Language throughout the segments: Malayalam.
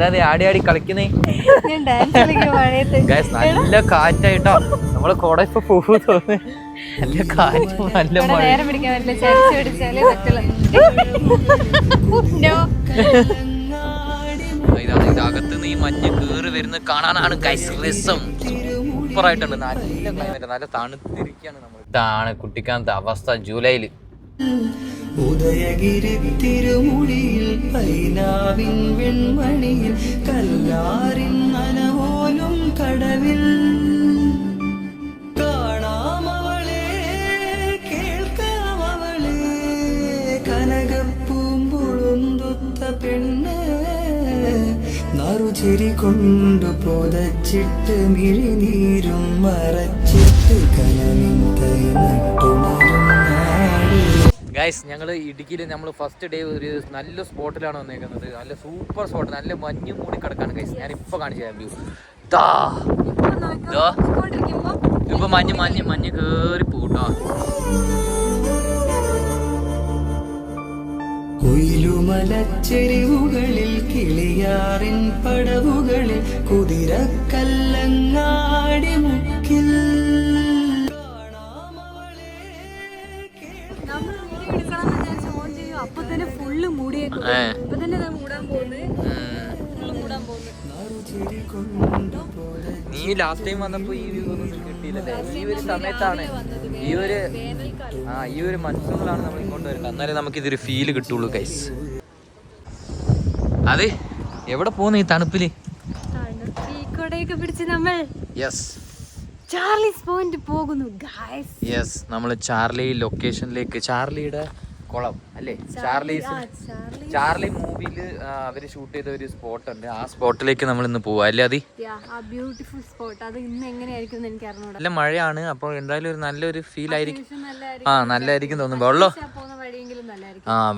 എന്താ ആടി ആടി കളിക്കുന്നേ? നല്ല കാറ്റായിട്ടോ. നമ്മള് കൊട ഇപ്പൊ പോകും തോന്നുന്നു. നല്ല കാറ്റും നല്ല മഴ. ഇതാണ് ഇതകത്തുനിന്ന് ഈ മഞ്ഞ് കേറി വരുന്നത് കാണാനാണ് ഗൈസ് രസം. സൂപ്പറായിട്ടുണ്ട്. നല്ല ക്ലൈമറ്റ്, നല്ല തണുത്തിരിക്കുകയാണ്. നമ്മൾ ഇതാണ് കുട്ടിക്കാനത്തെ അവസ്ഥ ജൂലൈയില്. ഉദയഗിരി തിരുമുടിയിൽ പൈനാവിൻ വെൺമണിയിൽ കല്ലാറിൻ നനവോലും കടവിൽ കാണാമവളെ കേൾക്കാമവളെ കനകപ്പൂമ്പുളുന്തുത്ത പെണ്ണ് നറുചിരി കൊണ്ടു പൊതച്ചിട്ട് മിഴിനീരും മറച്ചിട്ട് കനവിൻ തൈ നട്ടുണരും നാട്. ഗൈസ്, ഞങ്ങൾ ഇടുക്കിയിൽ നമ്മൾ ഫസ്റ്റ് ഡേ ഒരു നല്ല സ്പോട്ടിലാണ് വന്നേക്കുന്നത്. നല്ല സൂപ്പർ സ്പോട്ട്, നല്ല മഞ്ഞ് മൂടി കിടക്കാണ് ഗൈസ്. ഞാൻ ഇപ്പൊ കാണിച്ചു തരാം വ്യൂ. ഇപ്പൊ മഞ്ഞ് മഞ്ഞ് മഞ്ഞ് കേറി പോട്ടോ. കുയിലുമലച്ചെരിവുകളിൽ കിളിയാറിൻ പടവുകളിൽ കുതിരക്കല്ലങ്ങാടി മുക്കിൽ അപ്പൊ തന്നെ ഫുള്ള് മൂടിയേക്കും. ഇപ്പൊ തന്നെ മൂടാൻ പോകുന്നത്. നീ ലാസ്റ്റ് ടൈം വന്നപ്പോ ഈ വ്യൂ ഒന്നും കിട്ടിയില്ലല്ലേ? ഈ ഒരു സമയത്താണ്, ഈ ഒരു മൺസൂണിലാണ് നമ്മൾ ഇങ്ങോട്ട് വരുന്നത്. എന്നാലേ നമുക്ക് ഇതൊരു ഫീല് കിട്ടുള്ളൂ ഗൈസ്. അതെ, എവിടെ പോകുന്നു ഈ തണുപ്പില്? പിടിച്ച് നമ്മൾ ചാർലീസ് പോയിന്റ് പോകുന്നു ഗൈസ്. യെസ്, നമ്മൾ ചാർലി ലൊക്കേഷനിലേക്ക്, ചാർലിയുടെ കുളം അല്ലേ, ചാർലി മൂവിയില് അവര് ഷൂട്ട് ചെയ്ത ഒരു സ്പോട്ട് ഉണ്ട്. ആ സ്പോട്ടിലേക്ക് നമ്മൾ ഇന്ന് പോവാ അല്ലേ? അത് ബ്യൂട്ടിഫുൾ സ്പോട്ട്. അത് ഇന്ന് എങ്ങനെയായിരിക്കും എനിക്ക് അറിഞ്ഞൂടാ. നല്ല മഴയാണ്, അപ്പോൾ എന്തായാലും ഒരു നല്ലൊരു ഫീൽ ആയിരിക്കും. നല്ലായിരിക്കും തോന്നുന്നു.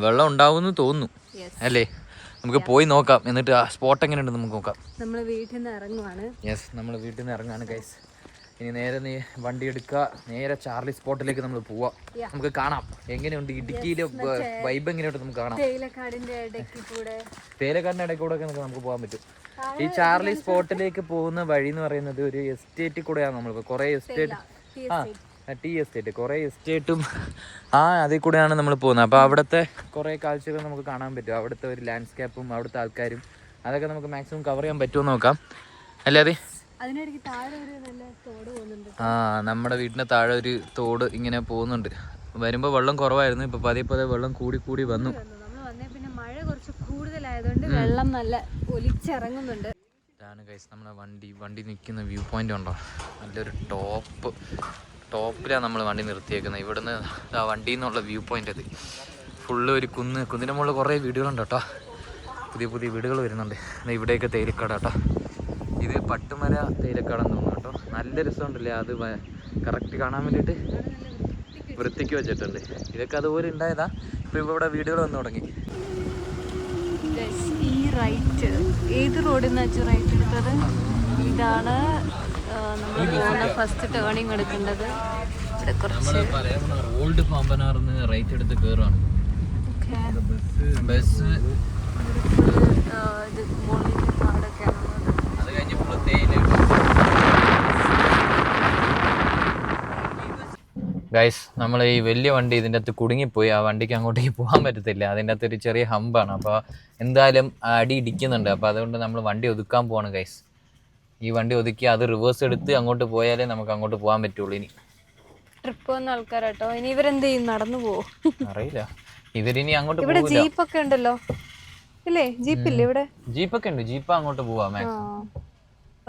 വെള്ളം ഉണ്ടാവുമെന്ന് തോന്നുന്നു അല്ലേ? നമുക്ക് പോയി നോക്കാം. എന്നിട്ട് ആ സ്പോട്ട് എങ്ങനെയുണ്ട് നമുക്ക് നോക്കാം. നമ്മൾ വീട്ടിൽ നിന്ന് ഇറങ്ങുവാണ്. യെസ്, നമ്മൾ വീട്ടിൽ നിന്ന് ഇറങ്ങാണ് ഗൈസ്. ഇനി നേരെ വണ്ടി എടുക്കുക, നേരെ ചാർലി സ്പോട്ടിലേക്ക് നമ്മൾ പോവാം. നമുക്ക് കാണാം എങ്ങനെയുണ്ട് ഇടുക്കിയിലെ വൈബ് എങ്ങനെയുണ്ട് നമുക്ക് കാണാം. തേയിലക്കാടിന്റെ ഇടയ്ക്ക് കൂടെ ഒക്കെ നമുക്ക് പോകാൻ പറ്റും. ഈ ചാർലി സ്പോട്ടിലേക്ക് പോകുന്ന വഴി എന്ന് പറയുന്നത് ഒരു എസ്റ്റേറ്റിൽ കൂടെയാണ്. നമ്മളിപ്പോൾ കുറേ എസ്റ്റേറ്റ്, ടീ എസ്റ്റേറ്റ്, കുറേ എസ്റ്റേറ്റും അതിൽ കൂടെയാണ് നമ്മൾ പോകുന്നത്. അപ്പോൾ അവിടുത്തെ കുറേ കാഴ്ചകൾ നമുക്ക് കാണാൻ പറ്റും. അവിടുത്തെ ഒരു ലാൻഡ്സ്കേപ്പും അവിടുത്തെ ആൾക്കാരും അതൊക്കെ നമുക്ക് മാക്സിമം കവർ ചെയ്യാൻ പറ്റുമോ നോക്കാം അല്ലാതെ. നമ്മുടെ വീടിന്റെ താഴെ ഒരു തോട് ഇങ്ങനെ പോകുന്നുണ്ട്. വരുമ്പോ വെള്ളം കുറവായിരുന്നു, ഇപ്പൊ പതിയെ പതിയെ വെള്ളം കൂടി കൂടി വന്നു. പിന്നെ മഴ കുറച്ച് കൂടുതലായതുകൊണ്ട് വെള്ളം നല്ല ഒലിച്ചിറങ്ങുന്നുണ്ട്. ഇതാണ് ഗൈസ് നമ്മുടെ വണ്ടി നിൽക്കുന്ന വ്യൂ പോയിന്റ് ഉണ്ടോ? നല്ലൊരു ടോപ്പിലാണ് നമ്മൾ വണ്ടി നിർത്തിയേക്കുന്നത്. ഇവിടുന്ന് വണ്ടിയിൽ നിന്നുള്ള വ്യൂ പോയിന്റ് അത് ഫുള്ള് ഒരു കുന്നിൻ്റെ മുകളിൽ കുറേ വീടുകളുണ്ട് കേട്ടോ. പുതിയ പുതിയ വീടുകൾ വരുന്നുണ്ട്. ഇവിടെയൊക്കെ തേയിലക്കാട് കേട്ടോ. ഇത് പട്ടുമല തേയിലക്കാടെന്ന് തോന്നുന്നു കേട്ടോ. നല്ല രസമുണ്ടല്ലേ, അത് കറക്റ്റ് കാണാൻ വേണ്ടിയിട്ട് വൃത്തിക്ക് വെച്ചിട്ടുണ്ട്. ഇതൊക്കെ അതുപോലെ ഉണ്ടായതാ. ഇപ്പൊ ഇവിടെ വീടുകൾ വന്നു തുടങ്ങി. ഈ റൈറ്റ് ഏത് റോഡിൽ നിന്ന് വെച്ച് റൈറ്റ് എടുത്തത്? ഇതാണ് നമ്മൾ പോകുന്ന ഫസ്റ്റ് ടേണിങ് എടുക്കേണ്ടത്. ഇവിടെ കുറച്ച് ഓൾഡ് പാമ്പനാർന്ന് റൈറ്റ് എടുത്ത് കയറുകയാണ് ബസ്. ഇത് മുകളിൽ കാടൊക്കെയാണ്. അത് കഴിഞ്ഞ് ഫുള്ള് തേയില. ഗൈസ്, നമ്മൾ ഈ വലിയ വണ്ടി ഇതിൻ്റെ അകത്ത് കുടുങ്ങിപ്പോയി. ആ വണ്ടിക്ക് അങ്ങോട്ടേക്ക് പോകാൻ പറ്റത്തില്ല. അതിൻ്റെ അകത്ത് ഒരു ചെറിയ ഹമ്പാണ്. അപ്പോൾ എന്തായാലും അടി ഇടിക്കുന്നുണ്ട്. അപ്പോൾ അതുകൊണ്ട് നമ്മൾ വണ്ടി ഒതുക്കാൻ പോവാണ് ഗൈസ്. ഈ വണ്ടി ഒതുക്കി അത് റിവേഴ്സ് എടുത്ത് അങ്ങോട്ട് പോയാലേ നമുക്ക് അങ്ങോട്ട് പോകാൻ പറ്റുള്ളൂ. ഇനി ട്രിപ്പ് വന്ന ആൾക്കാരാട്ടോ. ഇനി ഇവരെന്ത് ചെയ്യും? നടന്നു പോകും അറിയില്ല. ഇവരിനി അങ്ങോട്ട് ഇവിടെ ജീപ്പൊക്കെ ഉണ്ടല്ലോ ഇല്ലേ? ജീപ്പില്ലേ ഇവിടെ? ജീപ്പൊക്കെ ഉണ്ട്. ജീപ്പ് അങ്ങോട്ട് പോവാം.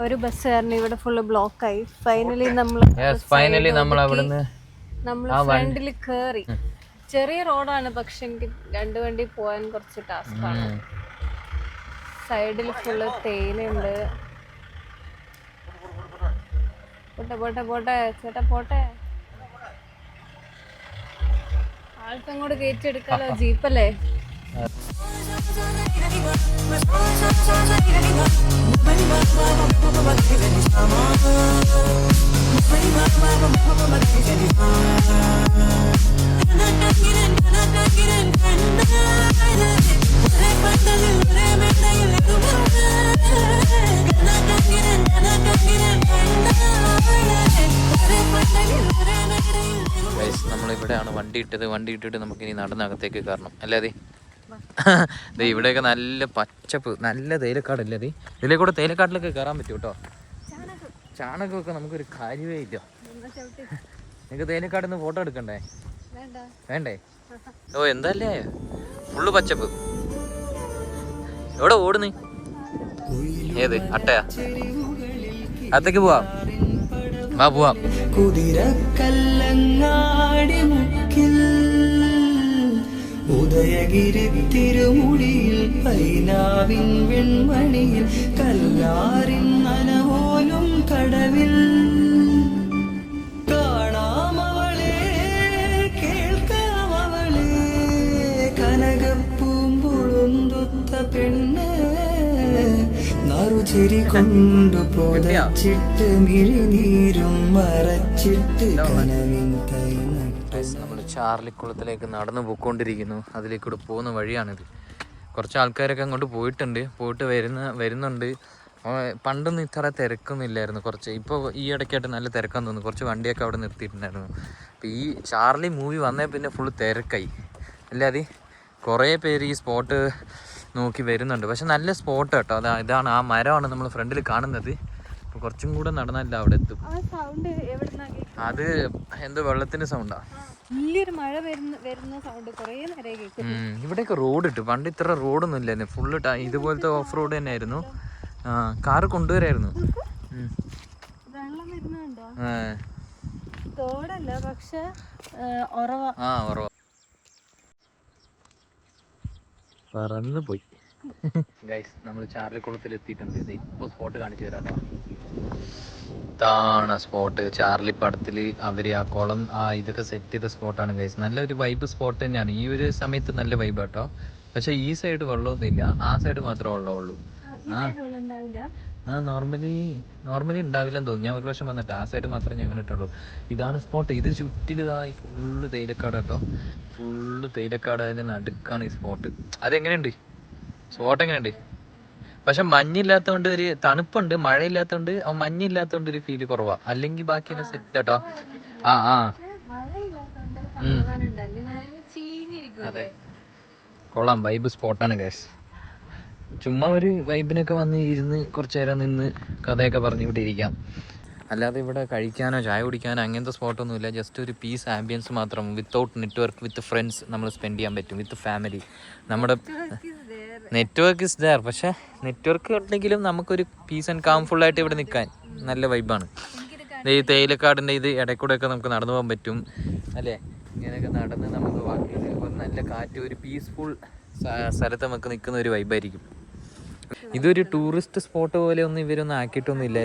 ഒരു ബസ് കാരണം ഇവിടെ ഫുള്ള് ബ്ലോക്കായി. ഫൈനലി നമ്മൾ അവിടുന്ന് ഫ്രണ്ടിൽ കേറി. ചെറിയ റോഡാണ്, പക്ഷെ എനിക്ക് രണ്ട് വണ്ടി പോകാൻ കുറച്ച് ടാസ്കാണ്. സൈഡിൽ ഫുള്ള് തേയിലുണ്ട്. പോട്ടെ ചേട്ടാ പോട്ടെ. ആൾക്കങ്ങോട്ട് കയറ്റിയെടുക്കാലോ. ജീപ്പല്ലേ? I'm വണ്ടി ഇട്ടിട്ട് നമുക്കിനി നടന്നകത്തേക്ക് കയറണം അല്ലാതെ ഇവിടെയൊക്കെ നല്ല പച്ചപ്പ്, നല്ല തേയിലക്കാടല്ലേ അത്. ഇതിലേ കൂടെ തേയിലക്കാട്ടിലൊക്കെ കയറാൻ പറ്റും കേട്ടോ. ചാണകമൊക്കെ നമുക്കൊരു കാര്യമേ ഇല്ല. നിങ്ങൾക്ക് തേയിലക്കാട് നിന്ന് ഫോട്ടോ എടുക്കണ്ടേ? വേണ്ടേ? ഓ എന്തല്ലേ ഫുള്ള് പച്ചപ്പ്. എവിടെ ഓടുന്നു? ഏത് അട്ടയാ? അത്തേക്ക് പോവാം, വാ പോവാം. കുതിരക്കല്ലങ്ങാടി മുക്കിൽ ഉദയഗിരി തിരുമുടിയിൽ പൈനാവിൻ വെൺമണിയിൽ കല്ലാറിൻ നനവോലും കടവിൽ കാണാമവളെ കേൾക്കാമവളെ കനകപ്പൂമ്പുളുന്തുത്ത പെണ്ണ് നറുചിരി കൊണ്ടു പോതച്ചിട്ട് മിഴിനീരും മറച്ചിട്ട് കനവിൻ തൈ നട്ടു. നമ്മൾ ചാർലിക്കുളത്തിലേക്ക് നടന്നു പോയിക്കൊണ്ടിരിക്കുന്നു. അതിലേക്കൂടെ പോകുന്ന വഴിയാണിത്. കുറച്ച് ആൾക്കാരൊക്കെ അങ്ങോട്ട് പോയിട്ട് വരുന്നുണ്ട്. പണ്ടൊന്നും ഇത്ര തിരക്കൊന്നും ഇല്ലായിരുന്നു. കുറച്ച് ഇപ്പോൾ ഈ ഇടയ്ക്കായിട്ട് നല്ല തിരക്കാന്ന് തോന്നുന്നു. കുറച്ച് വണ്ടിയൊക്കെ അവിടെ നിർത്തിയിട്ടുണ്ടായിരുന്നു. അപ്പോൾ ഈ ചാർലി മൂവി വന്നേ പിന്നെ ഫുള്ള് തിരക്കായി അല്ലാതെ കുറേ പേര് ഈ സ്പോട്ട് നോക്കി വരുന്നുണ്ട്. പക്ഷെ നല്ല സ്പോട്ട് കേട്ടോ. ഇതാണ് ആ മരമാണ് നമ്മൾ ഫ്രണ്ടിൽ കാണുന്നത്. അപ്പോൾ കുറച്ചും കൂടെ നടന്നല്ല അവിടെ എത്തും. അത് എന്തോ വെള്ളത്തിന്റെ സൗണ്ടാ. ഇവിടെയൊക്കെ റോഡ് ഇട്ടു. പണ്ട് ഇത്ര റോഡൊന്നും ഇല്ലായിരുന്നു. ഫുള്ള് ഇതുപോലത്തെ ഓഫ് റോഡ് തന്നെ ആയിരുന്നു. കാറ് കൊണ്ടുവരായിരുന്നു. പറന്ന് പോയി. ഗൈസ് നമ്മൾ ചാർലിക്കുളത്തിൽ എത്തിയിട്ടുണ്ട്. ഇത് ഇപ്പോൾ സ്പോട്ട് കാണിച്ചു തരാം. ഇതാണ് സ്പോട്ട്. ചാർലി പടത്തില് അവര് ആ കുളം ഇതൊക്കെ സെറ്റ് ചെയ്ത സ്പോട്ടാണ് ഗൈസ്. നല്ലൊരു വൈബ് സ്പോട്ട് തന്നെയാണ്. ഈ ഒരു സമയത്ത് നല്ല വൈബ് കേട്ടോ. പക്ഷെ ഈ സൈഡ് വെള്ളമൊന്നും ഇല്ല, ആ സൈഡ് മാത്രമേ വെള്ളമുള്ളൂ. നോർമലി ഉണ്ടാവില്ലെന്ന് തോന്നുന്നു. ഞാൻ ഒരു വർഷം വന്നിട്ട് ആ സൈഡ് മാത്രമേ ഞാൻ കണ്ടിട്ടുള്ളൂ. ഇതാണ് സ്പോട്ട്. ഇത് ചുറ്റിലിതായി ഫുള്ള് തേയിലക്കാട് കേട്ടോ. ഫുള്ള് തേയിലക്കാട്, അതിന്റെ നടുക്കാണ് ഈ സ്പോട്ട്. അതെങ്ങനെയുണ്ട് സ്പോട്ട്? എങ്ങനെയുണ്ട്? പക്ഷെ മഞ്ഞില്ലാത്തതുകൊണ്ട് ഒരു തണുപ്പുണ്ട്, മഴയില്ലാത്തതുകൊണ്ട് മഞ്ഞില്ലാത്തതുകൊണ്ട് ഒരു ഫീല് കുറവാ. അല്ലെങ്കിൽ ബാക്കിയെല്ലാം സെറ്റ് കേട്ടോ. അതെ, കൊള്ളാം. വൈബ് സ്പോട്ടാണ് ഗൈസ്. ചുമ്മാ ഒരു വൈബിനൊക്കെ വന്ന് ഇരുന്ന് കുറച്ച് നേരം നിന്ന് കഥയൊക്കെ പറഞ്ഞ് ഇവിടെ ഇരിക്കാം. അല്ലാതെ ഇവിടെ കഴിക്കാനോ ചായ കുടിക്കാനോ അങ്ങനത്തെ സ്പോട്ടൊന്നുമില്ല. ജസ്റ്റ് ഒരു പീസ് ആംബിയൻസ് മാത്രം. വിത്തൗട്ട് നെറ്റ്വർക്ക്, വിത്ത് ഫ്രണ്ട്സ് നമ്മൾ സ്പെൻഡ് ചെയ്യാൻ പറ്റും. With family. നമ്മുടെ നെറ്റ്വർക്ക് ഇസ് ദെയർ. പക്ഷെ നെറ്റ്വർക്ക് ഉണ്ടെങ്കിലും നമുക്കൊരു പീസ് ആൻഡ് കാംഫുള്ളായിട്ട് ഇവിടെ നിൽക്കാൻ നല്ല വൈബാണ്. ഈ തേയിലക്കാടിൻ്റെ ഇത് ഇടയ്ക്കൂടെയൊക്കെ നമുക്ക് നടന്നു പോകാൻ പറ്റും അല്ലേ? ഇങ്ങനെയൊക്കെ നടന്ന് നമുക്ക് ബാക്കി നല്ല കാറ്റ്, ഒരു പീസ്ഫുൾ സ്ഥലത്ത് നമുക്ക് നിൽക്കുന്ന ഒരു വൈബായിരിക്കും. ഇതൊരു ടൂറിസ്റ്റ് സ്പോട്ട് പോലെ ഒന്നും ഇവരൊന്നും ആക്കിയിട്ടൊന്നും ഇല്ല.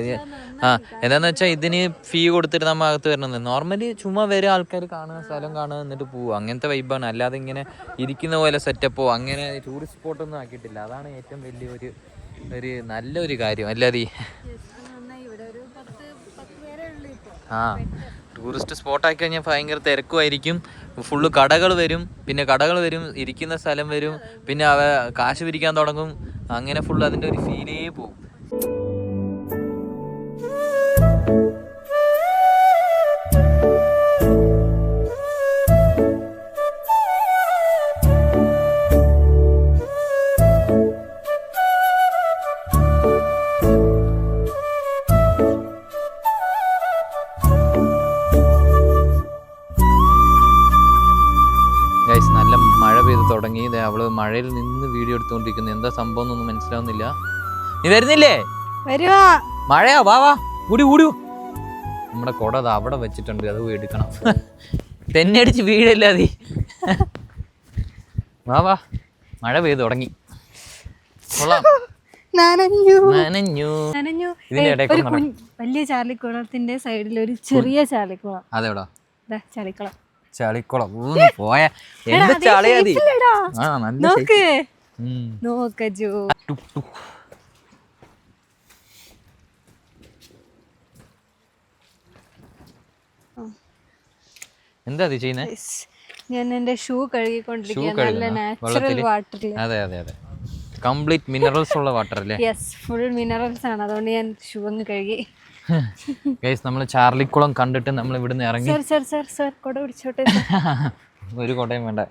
എന്താന്ന് വെച്ചാൽ ഇതിന് ഫീ കൊടുത്തിട്ട് നമ്മൾ അകത്ത് വരണമെന്ന്. നോർമലി ചുമ്മാ വരെ ആൾക്കാർ കാണുക, സ്ഥലം കാണുക, എന്നിട്ട് പോവുക. അങ്ങനത്തെ വൈബാണ്. അല്ലാതെ ഇങ്ങനെ ഇരിക്കുന്ന പോലെ സെറ്റപ്പോ അങ്ങനെ ടൂറിസ്റ്റ് സ്പോട്ടൊന്നും ആക്കിയിട്ടില്ല. അതാണ് ഏറ്റവും വലിയ ഒരു നല്ലൊരു കാര്യം. അല്ലാതെ ടൂറിസ്റ്റ് സ്പോട്ടാക്കി കഴിഞ്ഞാൽ ഭയങ്കര തിരക്കുമായിരിക്കും. ഫുള്ള് കടകൾ വരും, ഇരിക്കുന്ന സ്ഥലം വരും, പിന്നെ കാശ് പിരിക്കാൻ തുടങ്ങും. അങ്ങനെ ഫുള്ള് അതിൻ്റെ ഒരു ഫീലേ പോവും. നല്ല മഴ പെയ്ത് തുടങ്ങി. അവള് മഴയിൽ നിന്ന് വീഡിയോ എടുത്തുകൊണ്ടിരിക്കുന്നു. എന്താ സംഭവം എന്നൊന്നും മനസ്സിലാവുന്നില്ല. നീ വരുന്നില്ലേ? മഴയാ? വാ കൂടി. നമ്മുടെ കുട അത് അവിടെ വെച്ചിട്ടുണ്ട്, അത് പോയി എടുക്കണം. തെന്നെ അടിച്ച് വീഴല്ലാതെ. വാ മഴ പെയ്ത് തുടങ്ങി. കൊള്ളാം. നനഞ്ഞു. ഇതിന്റെ ഇടയ്ക്ക് വലിയ ചാലിക്കുളത്തിന്റെ സൈഡിൽ ഒരു ചെറിയ ചാലിക്കുളം. അതെവിടാ? ചളിക്കുളം പോയ എന്ത് ചളിയാതി. എന്താ ചെയ്യുന്നേ? ഞാൻ എന്റെ ഷൂ കഴുകിക്കൊണ്ടിരിക്കുകയാണ്. അതെ കംപ്ലീറ്റ് മിനറൽസ് ഉള്ള വാട്ടർ അല്ലേ? യെസ്, ഫുൾ മിനറൽസ് ആണ്. അതുകൊണ്ട് ഞാൻ ഷൂ അങ്ങ് കഴുകി. ഗൈസ് നമ്മൾ ചാർലിക്കുളം കണ്ടിട്ട് നമ്മൾ ഇവിടുന്ന് ഇറങ്ങി. സർ കൊട പിടിച്ചോട്ടെ. ഒരു കോട്ടയം വേണ്ട.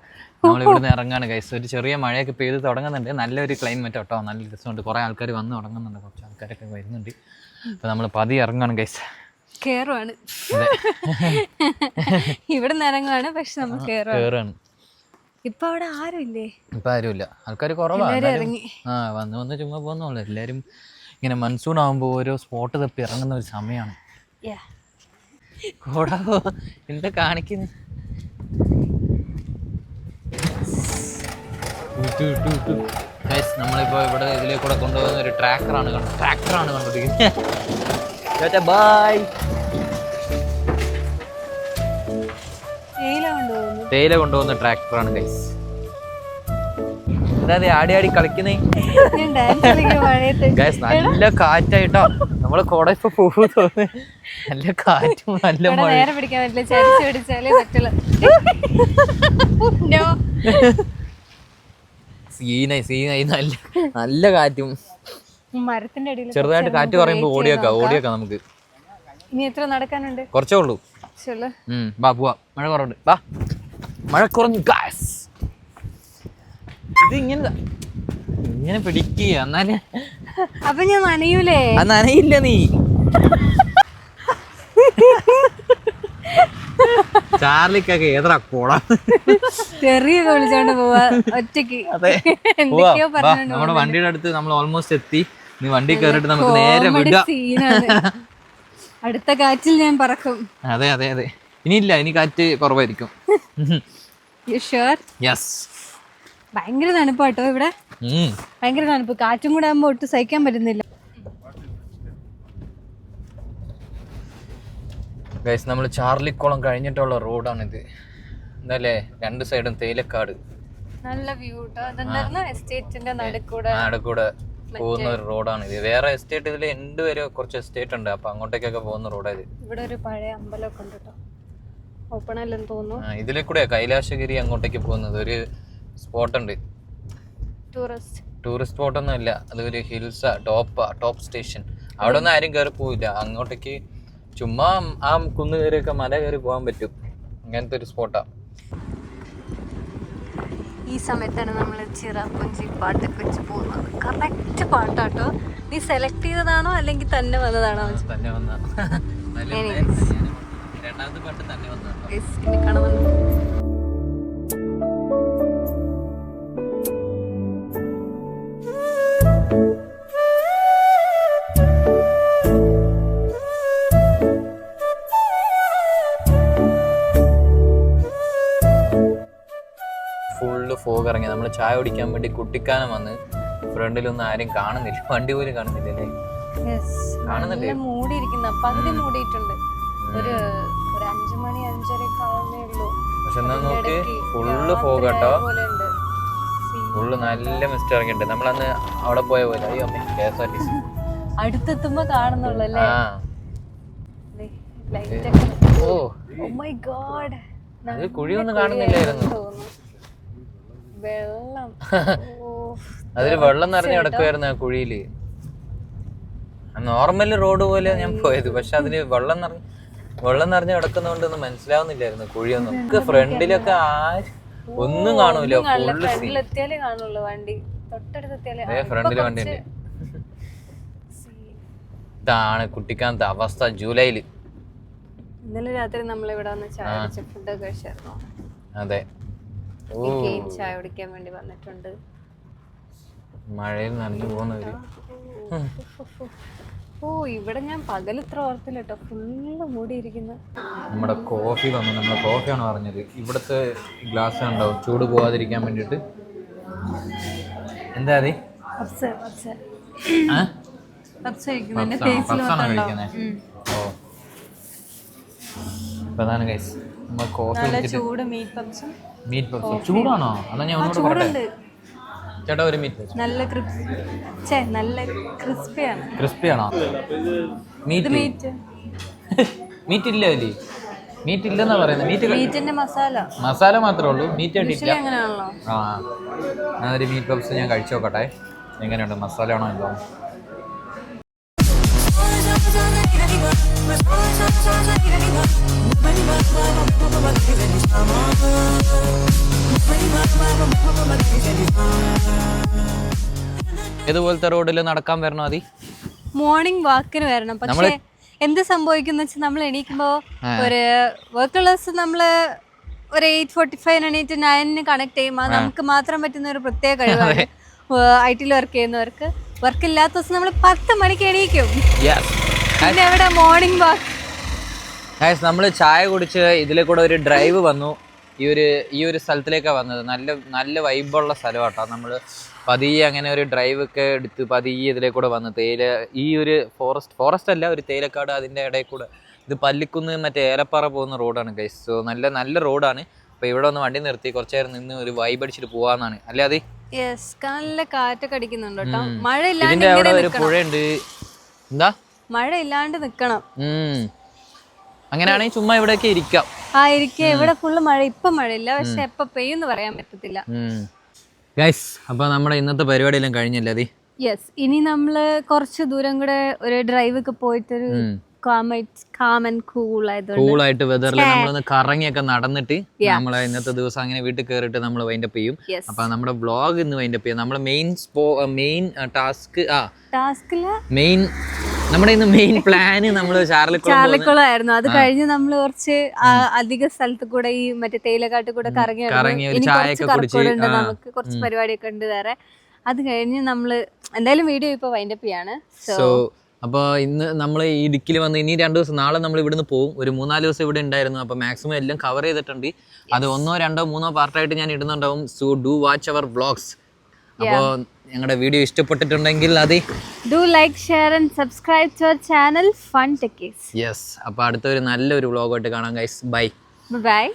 നമ്മളിവിടുന്ന് ഇറങ്ങാണ് ഗൈസ്. ഒരു ചെറിയ മഴയൊക്കെ പെയ്ത് തുടങ്ങുന്നുണ്ട്. നല്ലൊരു ക്ലൈമറ്റ് കേട്ടോ, നല്ല രസമുണ്ട്. കുറേ ആൾക്കാർ വന്ന് തുടങ്ങുന്നുണ്ട്, കുറച്ച് ആൾക്കാരൊക്കെ വരുന്നുണ്ട്. അപ്പോൾ നമ്മൾ പതി ഇറങ്ങാണ് ഗൈസ്. കേറുവാണ് ഇവിടെ നിന്ന് ഇറങ്ങുവാണ്, പക്ഷെ നമ്മൾ കേറാണ്. ഇപ്പൊ അവിടെ ആരുമില്ലേ? ഇപ്പം ആരുമില്ല, ആൾക്കാർ കുറവാണ്. വന്ന് ചുമ്മാ പോകുന്നുള്ളൂ. എല്ലാവരും ഇങ്ങനെ മൺസൂൺ ആകുമ്പോൾ ഓരോ സ്പോട്ട് തപ്പി ഇറങ്ങുന്ന ഒരു സമയമാണ്. കോടാവോ എന്താ കാണിക്കുന്നത്? നമ്മളിപ്പോൾ ഇവിടെ ഇതിലേക്കൂടെ കൊണ്ടുപോകുന്ന ഒരു ട്രാക്ടറാണ് കണ്ടുപിടിക്കുന്നത്. ബൈ. തേയില കൊണ്ടുപോകുന്ന ട്രാക്ടറാണ് ഗൈസ്. അതായത് ആടി ആടി കളിക്കുന്നേ ഗൈസ്. നല്ല കാറ്റായിട്ടോ നമ്മള് കോട ഇപ്പൊ പോകും തോന്നുന്നു. നല്ല കാറ്റും നല്ല മഴ. സീനായി നല്ല കാറ്റും. മരത്തിന്റെ അടിയിൽ ചെറുതായിട്ട് കാറ്റ് പറയുമ്പോ ഓടിയേക്കാം നമുക്ക്. ഇനി എത്ര നടക്കാനുണ്ട്? കുറച്ചേ ഉള്ളൂ. ബാ പോവാ. മഴ കുറവുണ്ട്. ബാ, മഴ കുറഞ്ഞു ഗൈസ്. ഇത് ഇങ്ങനെ പിടിക്കുക എന്നാല്. അപ്പൊ ഞാൻ നനയൂലേ? നനയില്ല നീ. ചാർലിക്കൊക്കെ ഏതാ പോടാ ചെറിയൊക്കെ വിളിച്ചോണ്ട് പോവാ ഒറ്റക്ക്. നമ്മുടെ വണ്ടിയുടെ അടുത്ത് നമ്മൾ ഓൾമോസ്റ്റ് എത്തി. നീ വണ്ടി കയറിട്ട് നമുക്ക് നേരെ വിടാം. അടുത്ത കാറ്റിൽ ഞാൻ പറക്കും. അതെ. ഇനിയില്ല, ഇനി കാറ്റ് കുറവായിരിക്കും. ഭയങ്കര തണുപ്പാട്ടോ ഇവിടെ. ഭയങ്കര തണുപ്പ്. കാറ്റും കൂടെ ആകുമ്പോ ഒട്ടും സഹിക്കാൻ പറ്റുന്നില്ല. നമ്മൾ ചാർലിക്കുളം കഴിഞ്ഞിട്ടുള്ള റോഡാണിത്. എന്നല്ലേ, രണ്ട് സൈഡും തേയിലക്കാട്. നല്ല വ്യൂ. എസ്റ്റേറ്റിന്റെ നടുക്കൂടെ പോകുന്ന ഒരു റോഡാണ് ഇത്. വേറെ എസ്റ്റേറ്റ് ഇതിൽ എൻഡ് വരെ കുറച്ച് എസ്റ്റേറ്റ് ഉണ്ട്. അപ്പൊ അങ്ങോട്ടേക്കൊക്കെ പോകുന്ന റോഡായത്. ഇവിടെ ഒരു പഴയ അമ്പലമൊക്കെ ഉണ്ട് കേട്ടോ. ഓപ്പൺ അല്ലെന്ന് തോന്നുന്നു. ഇതിലെ കൂടെ കൈലാസഗിരി അങ്ങോട്ടേക്ക് പോകുന്നത് ഒരു സ്പോട്ട് ഉണ്ട്. ടൂറിസ്റ്റ് സ്പോട്ടൊന്നും അല്ല, അതൊരു ഹിൽസ് ടോപ്പ് സ്റ്റേഷൻ. അവിടെ ഒന്നും ആരും കയറി പോവില്ല. അങ്ങോട്ടേക്ക് ചുമ്മാ ആ കുന്ന് കയറിയൊക്കെ മല കയറി പോകാൻ പറ്റും. അങ്ങനത്തെ ഒരു സ്പോട്ടാ. ഈ സമയത്താണ് നമ്മൾ ചിറാപ്പുഞ്ചി പാട്ടൊക്കെ വെച്ച് പോകുന്നത്. കറക്റ്റ് പാട്ടാട്ടോ. നീ സെലക്ട് ചെയ്തതാണോ അല്ലെങ്കിൽ തന്നെ വന്നതാണോ? തന്നെ വന്ന രണ്ടാമത്തെ പാട്ട് തന്നെ വന്നതാണ്. ഫുള്ള് ഫോഗ് ഇറങ്ങി. നമ്മൾ ചായ കുടിക്കാൻ വേണ്ടി കുട്ടിക്കാനം വന്ന് ഫ്രണ്ടിലൊന്നും ആരും കാണുന്നില്ല. വണ്ടി പോലും കാണുന്നില്ല അല്ലേ? കാണുന്നില്ലേ? മൂടിയിരിക്കുന്ന പകുതി മൂടിയിട്ടുണ്ട്. ഒരു 5 മണി 5:30 ആവുന്നേ ഉള്ളൂ. പക്ഷെ എന്നാ നോക്ക്, ഫുള്ള് ഫോഗ് കേട്ടോ. ഫുള്ള് നല്ല മിസ്റ്റ് ഇറങ്ങിയിട്ടുണ്ട്. നമ്മളന്ന് അവിടെ പോയ പോലെ. അയ്യോ അമ്മേ, KSRTC അടുത്തെത്തുമ്പോ കാണുന്നുള്ളൂ. കുഴിയൊന്നും കാണുന്നില്ലായിരുന്നു. വെള്ളം അതില് വെള്ളം നിറഞ്ഞു കിടക്കുവായിരുന്നു ആ കുഴിയില്. നോർമൽ റോഡ് പോലെ ഞാൻ പോയത്. പക്ഷെ അതില് വെള്ളം നിറഞ്ഞു കിടക്കുന്നോണ്ടൊന്നും മനസ്സിലാവുന്നില്ലായിരുന്നു കുഴിയൊന്നും. ഫ്രണ്ടിലൊക്കെ ഒന്നും കാണൂല. ഫ്രണ്ടില് വണ്ടി ഉണ്ട്. ഇതാണ് കുട്ടിക്കാനത്തെ അവസ്ഥ ജൂലൈയില്. ഇന്നലെ രാത്രി നമ്മൾ ഇവിടെ വന്ന് ചായ കുടിച്ച് ഫുഡ് കഴിച്ചായിരുന്നു. അതെ, ചായ കുടിക്കാൻ വേണ്ടി വന്നിട്ടുണ്ട്. മഴയിൽ നനഞ്ഞു പോകുന്നവര്. ഇവിടെ ഞാൻ പകൽ ഇത്ര ഓർത്തില്ല കേട്ടോ. ഫുള്ള് മൂടിയിരിക്കുന്ന. നമ്മുടെ കോഫി വന്നു. നമ്മുടെ കോഫിയാണ് പറഞ്ഞത്. ഇവിടുത്തെ ഗ്ലാസ് ഉണ്ടാവും ചൂട് പോവാതിരിക്കാൻ വേണ്ടിട്ട്. എന്താ അതെ മീറ്റ് പപ്സ് ചൂടാണോ? അതാ ഞാൻ ഒന്നുകൂടെ പറയട്ടെ ചേട്ടാ. ഒരു മീറ്റ് നല്ല ക്രിസ്പിയാണ്. ക്രിസ്പിയാണോ? മീറ്റ് ഇല്ല അതില്. മീറ്റ് ഇല്ലെന്നാ പറയുന്നത്. മീറ്റിന്റെ മസാല മാത്രമേ ഉള്ളൂ. മീറ്റ് ഇട്ടില്ല. അങ്ങനെയാണല്ലോ. ഒരു മീറ്റ് പപ്സ് ഞാൻ കഴിച്ചു നോക്കട്ടെ എങ്ങനെയുണ്ട്. മസാല ആണോ എന്തോ. ഏതുപോലത്തെ റോഡിൽ നടക്കാൻ വരണോ അതി? മോർണിംഗ് വാക്കിന് വരണം. പക്ഷെ എന്ത് സംഭവിക്കുന്ന വെച്ചാൽ നമ്മൾ എണീക്കുമ്പോ ഒരു വർക്കുള്ളേഴ്സ് നമ്മള് ഒരു 8:45 എണീറ്റ് 9 കണക്ട് ചെയ്യുമ്പോൾ നമുക്ക് മാത്രം പറ്റുന്ന ഒരു പ്രത്യേക കഴിവാണ്. IT വർക്ക് ചെയ്യുന്നവർക്ക്. വർക്ക് ഇല്ലാത്ത ദിവസം നമ്മൾ 10 മണിക്ക് എണീക്കും. പിന്നെ എവിടെ മോർണിംഗ് വാക്ക്? നമ്മൾ ചായ കുടിച്ച് ഇതിലെ കൂടെ ഒരു ഡ്രൈവ് വന്നു. ഈ ഒരു സ്ഥലത്തിലേക്കാണ് വന്നത്. നല്ല വൈബുള്ള സ്ഥലമാട്ടോ. നമ്മൾ പതിയെ അങ്ങനെ ഒരു ഡ്രൈവ് ഒക്കെ എടുത്ത് പതിയെ ഇതിലെ കൂടെ വന്ന് ഈ ഒരു ഫോറസ്റ്റ് അല്ല, ഒരു തേയിലക്കാട്, അതിൻ്റെ ഇടയിൽ കൂടെ. ഇത് പല്ലിക്കുന്ന് മറ്റേ ഏലപ്പാറ പോകുന്ന റോഡാണ് ഗൈസ്. സോ നല്ല റോഡാണ്. അപ്പോൾ ഇവിടെ ഒന്ന് വണ്ടി നിർത്തി കുറച്ച് നേരം നിന്ന് ഒരു വൈബ് അടിച്ചിട്ട് പോവാന്നാണ്. അല്ലേ അതി? യെസ്, നല്ല കാറ്റൊക്കെ അടിക്കുന്നുണ്ട് കേട്ടോ. മഴ ഇതിന്റെ അവിടെ ഒരു പുഴയുണ്ട്. എന്താ? മഴ ഇല്ലാണ്ട് നിക്കണം. അങ്ങനെയാണെങ്കിൽ ചുമ്മാ ഇവിടെയൊക്കെ ഇരിക്കാം. ഇവിടെ ഫുള്ള് മഴ. ഇപ്പൊ മഴയില്ല, പക്ഷെ എപ്പോ പെയ്യുന്ന് പറയാൻ പറ്റത്തില്ല. ഗൈസ്, അപ്പൊ നമ്മുടെ ഇന്നത്തെ പരിപാടിയെല്ലാം കഴിഞ്ഞല്ലേ അതി? യെസ്, ഇനി നമ്മള് കുറച്ച് ദൂരം കൂടെ ഒരു ഡ്രൈവ് ഒക്കെ പോയിട്ടൊരു കൂളായിട്ട് വെതറിൽ നമ്മളൊന്ന് കറങ്ങിയൊക്കെ നടന്നിട്ട് നമ്മളെ ഇന്നത്തെ ദിവസം അങ്ങനെ വീട്ടിൽ കയറിയിട്ട് നമ്മൾ വൈൻഡപ്പ് ചെയ്യും. അപ്പൊ നമ്മുടെ വ്ളോഗ് ഇന്ന് വൈൻഡപ്പ് ചെയ്യാം. നമ്മുടെ നമ്മുടെ ഇന്ന് മെയിൻ പ്ലാന് നമ്മള് ചാർലിക്കുളമായിരുന്നു. അത് കഴിഞ്ഞ് നമ്മൾ കുറച്ച് അധിക സ്ഥലത്ത് കൂടെ ഈ മറ്റേ തേയിലക്കാട്ട് കൂടെ കറങ്ങി നമുക്ക് കുറച്ച് പരിപാടിയൊക്കെ ഉണ്ട് വേറെ. അത് കഴിഞ്ഞ് നമ്മള് എന്തായാലും വീഡിയോ ഇപ്പൊ വൈൻഡപ്പ് ചെയ്യാണ്. സോ അപ്പോൾ ഇന്ന് നമ്മൾ ഈ ഇടുക്കിൽ വന്ന് ഇനി 2 ദിവസം, നാളെ നമ്മൾ ഇവിടുന്ന് പോകും. ഒരു 3-4 ദിവസം ഇവിടെ ഉണ്ടായിരുന്നു. അപ്പോൾ മാക്സിമം എല്ലാം കവർ ചെയ്തിട്ടുണ്ട്. അത് 1, 2, 3 പാർട്ടായിട്ട് ഞാൻ ഇടുന്നുണ്ടാവും. So do watch our vlogs. അപ്പോൾ ഞങ്ങളുടെ വീഡിയോ ഇഷ്ടപ്പെട്ടിട്ടുണ്ടെങ്കിൽ do like, share and subscribe to our channel Fun Techies. Yes, അപ്പോൾ അടുത്തൊരു നല്ലൊരു വ്ളോഗായിട്ട് കാണാം ഗൈസ്. ബൈ. ബൈ.